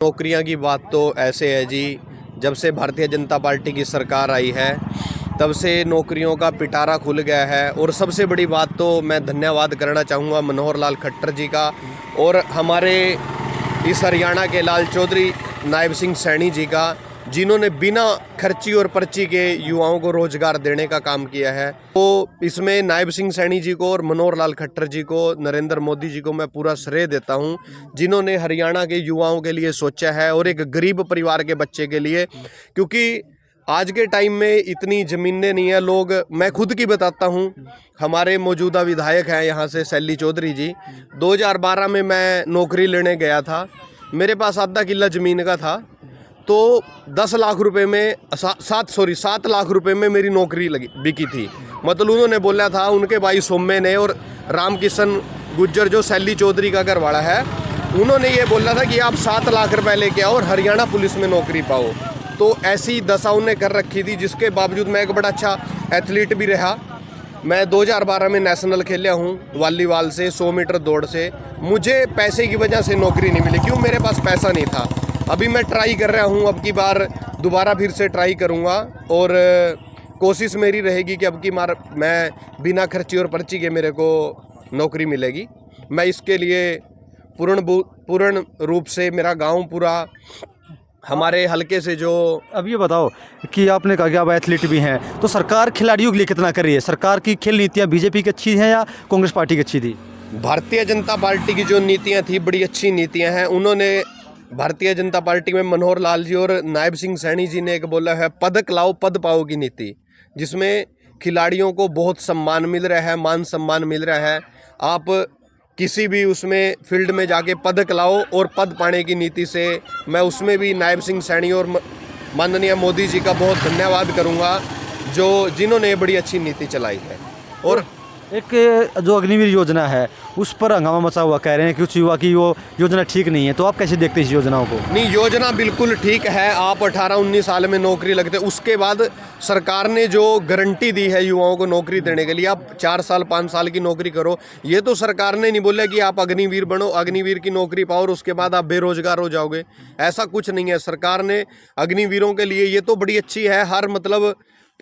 नौकरियां की बात तो ऐसे है जी, जब से भारतीय जनता पार्टी की सरकार आई है तब से नौकरियों का पिटारा खुल गया है। और सबसे बड़ी बात तो मैं धन्यवाद करना चाहूँगा मनोहर लाल खट्टर जी का और हमारे इस हरियाणा के लाल चौधरी नायब सिंह सैनी जी का, जिन्होंने बिना खर्ची और पर्ची के युवाओं को रोजगार देने का काम किया है। तो इसमें नायब सिंह सैनी जी को और मनोहर लाल खट्टर जी को, नरेंद्र मोदी जी को मैं पूरा श्रेय देता हूं, जिन्होंने हरियाणा के युवाओं के लिए सोचा है और एक गरीब परिवार के बच्चे के लिए। क्योंकि आज के टाइम में इतनी ज़मीनें नहीं है। लोग, मैं खुद की बताता हूं, हमारे मौजूदा विधायक हैं यहाँ से शैली चौधरी जी, 2012 में मैं नौकरी लेने गया था, मेरे पास आधा किला ज़मीन का था, तो 10 लाख रुपए में 7 लाख रुपए में मेरी नौकरी बिकी थी। मतलब उन्होंने बोला था, उनके भाई सोम्य ने और रामकिशन गुज्जर जो शैली चौधरी का घरवाला है, उन्होंने ये बोला था कि आप 7 लाख रुपए लेके आओ और हरियाणा पुलिस में नौकरी पाओ। तो ऐसी दशा उन्हें कर रखी थी, जिसके बावजूद मैं एक बड़ा अच्छा एथलीट भी रहा। मैं 2012 में नेशनल खेला हूँ वॉलीबॉल से, 100 मीटर दौड़ से। मुझे पैसे की वजह से नौकरी नहीं मिली, क्यों? मेरे पास पैसा नहीं था। अभी मैं ट्राई कर रहा हूँ, अब की बार दोबारा फिर से ट्राई करूँगा और कोशिश मेरी रहेगी कि अब की बार मैं बिना खर्ची और पर्ची के मेरे को नौकरी मिलेगी। मैं इसके लिए पूर्ण रूप से, मेरा गांव पूरा, हमारे हल्के से जो। अब ये बताओ कि आपने कहा कि आप एथलीट भी हैं, तो सरकार खिलाड़ियों के लिए कितना कर रही है? सरकार की खेल नीतियाँ बीजेपी की अच्छी हैं या कांग्रेस पार्टी की अच्छी थी? भारतीय जनता पार्टी की जो नीतियाँ थी, बड़ी अच्छी नीतियाँ हैं। उन्होंने, भारतीय जनता पार्टी में मनोहर लाल जी और नायब सिंह सैनी जी ने एक बोला है, पदक लाओ पद पाओ की नीति, जिसमें खिलाड़ियों को बहुत सम्मान मिल रहा है, मान सम्मान मिल रहा है। आप किसी भी उसमें फील्ड में जाके पदक लाओ और पद पाने की नीति से मैं उसमें भी नायब सिंह सैनी और माननीय मोदी जी का बहुत धन्यवाद करूँगा, जिन्होंने बड़ी अच्छी नीति चलाई है। और एक जो अग्निवीर योजना है उस पर हंगामा मचा हुआ, कह रहे हैं कि कुछ युवा की वो योजना ठीक नहीं है, तो आप कैसे देखते हैं इस योजनाओं को? नहीं, योजना बिल्कुल ठीक है। आप 18-19 साल में नौकरी लगते, उसके बाद सरकार ने जो गारंटी दी है युवाओं को नौकरी देने के लिए, आप 4 साल 5 साल की नौकरी करो। ये तो सरकार ने नहीं बोला कि आप अग्निवीर बनो, अग्निवीर की नौकरी पाओ और उसके बाद आप बेरोजगार हो जाओगे, ऐसा कुछ नहीं है। सरकार ने अग्निवीरों के लिए, ये तो बड़ी अच्छी है,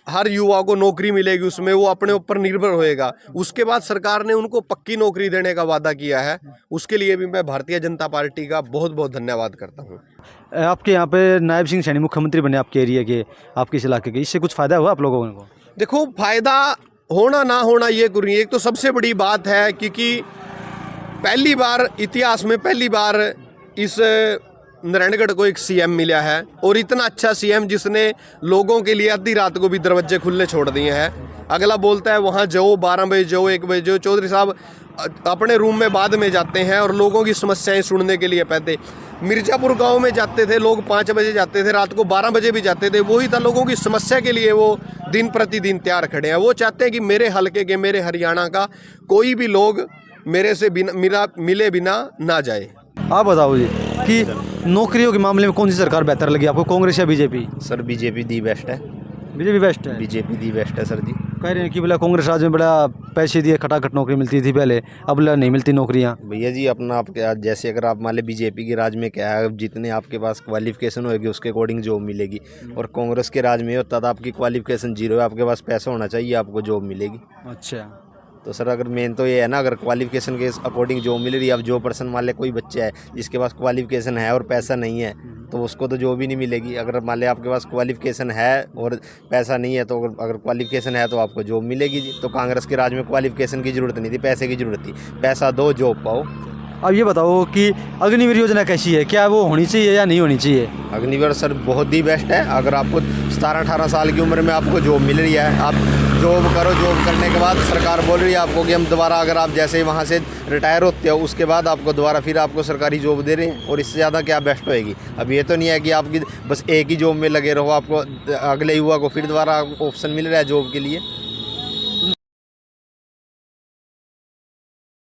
हर युवा को नौकरी मिलेगी, उसमें वो अपने ऊपर निर्भर होएगा। उसके बाद सरकार ने उनको पक्की नौकरी देने का वादा किया है, उसके लिए भी मैं भारतीय जनता पार्टी का बहुत बहुत धन्यवाद करता हूँ। आपके यहाँ पे नायब सिंह सैनी मुख्यमंत्री बने आपके एरिया के, आपके इस इलाके के, इससे कुछ फ़ायदा हुआ आप लोगों को? देखो, फायदा होना ना होना ये करिए, एक तो सबसे बड़ी बात है, क्योंकि पहली बार इतिहास में, पहली बार इस नारायणगढ़ को एक सीएम मिला है, और इतना अच्छा सीएम जिसने लोगों के लिए आधी रात को भी दरवाजे खुले छोड़ दिए हैं। अगला बोलता है वहाँ जाओ, 12 बजे जाओ, 1 बजे जाओ। चौधरी साहब अपने रूम में बाद में जाते हैं और लोगों की समस्याएं सुनने के लिए पहले मिर्जापुर गांव में जाते थे लोग, 5 बजे जाते थे, रात को 12 बजे भी जाते थे। वही था, लोगों की समस्या के लिए वो दिन प्रतिदिन तैयार खड़े हैं। वो चाहते हैं कि मेरे हल्के के, मेरे हरियाणा का कोई भी लोग मेरे से मिले बिना ना जाए। आप बताओ जी कि नौकरियों के मामले में कौन सी सरकार बेहतर लगी आपको, कांग्रेस या BJP? Sir BJP the best है। बीजेपी बेस्ट है? बीजेपी दी बेस्ट है सर जी। कह रहे हैं कि बोला कांग्रेस राज में बड़ा पैसे दिए, खटाखट नौकरी मिलती थी पहले, अब बोला नहीं मिलती नौकरियां। भैया जी अपना आपके जैसे अगर आप मान लें बीजेपी के राज में क्या है, जितने आपके पास क्वालिफिकेशन होगी उसके अकॉर्डिंग जॉब मिलेगी, और कांग्रेस के राज में होता था आपकी क्वालिफिकेशन जीरो है, आपके पास पैसा होना चाहिए, आपको जॉब मिलेगी। अच्छा, तो सर अगर मेन तो ये है ना, अगर क्वालिफिकेशन के अकॉर्डिंग जॉब मिल रही है, अब जो पर्सन मान ले कोई बच्चा है जिसके पास क्वालिफिकेशन है और पैसा नहीं है, तो उसको तो जॉब ही नहीं मिलेगी। अगर मान ले आपके पास क्वालिफिकेशन है और पैसा नहीं है, तो अगर क्वालिफिकेशन है तो आपको जॉब मिलेगी जी। तो कांग्रेस के राज में क्वालिफिकेशन की ज़रूरत नहीं थी, पैसे की ज़रूरत थी, पैसा दो जॉब पाओ। अब ये बताओ कि अग्निवीर योजना कैसी है, क्या वो होनी चाहिए या नहीं होनी चाहिए? अग्निवीर सर बहुत ही बेस्ट है। अगर आपको 17-18 साल की उम्र में आपको जॉब मिल रही है, आप जॉब करो, जॉब करने के बाद सरकार बोल रही है आपको कि हम दोबारा, अगर आप जैसे ही वहाँ से रिटायर होते हो उसके बाद आपको दोबारा फिर आपको सरकारी जॉब दे रहे हैं, और इससे ज़्यादा क्या बेस्ट होएगी? अब ये तो नहीं है कि आपकी बस एक ही जॉब में लगे रहो, आपको अगले युवा को फिर दोबारा ऑप्शन मिल रहा है जॉब के लिए।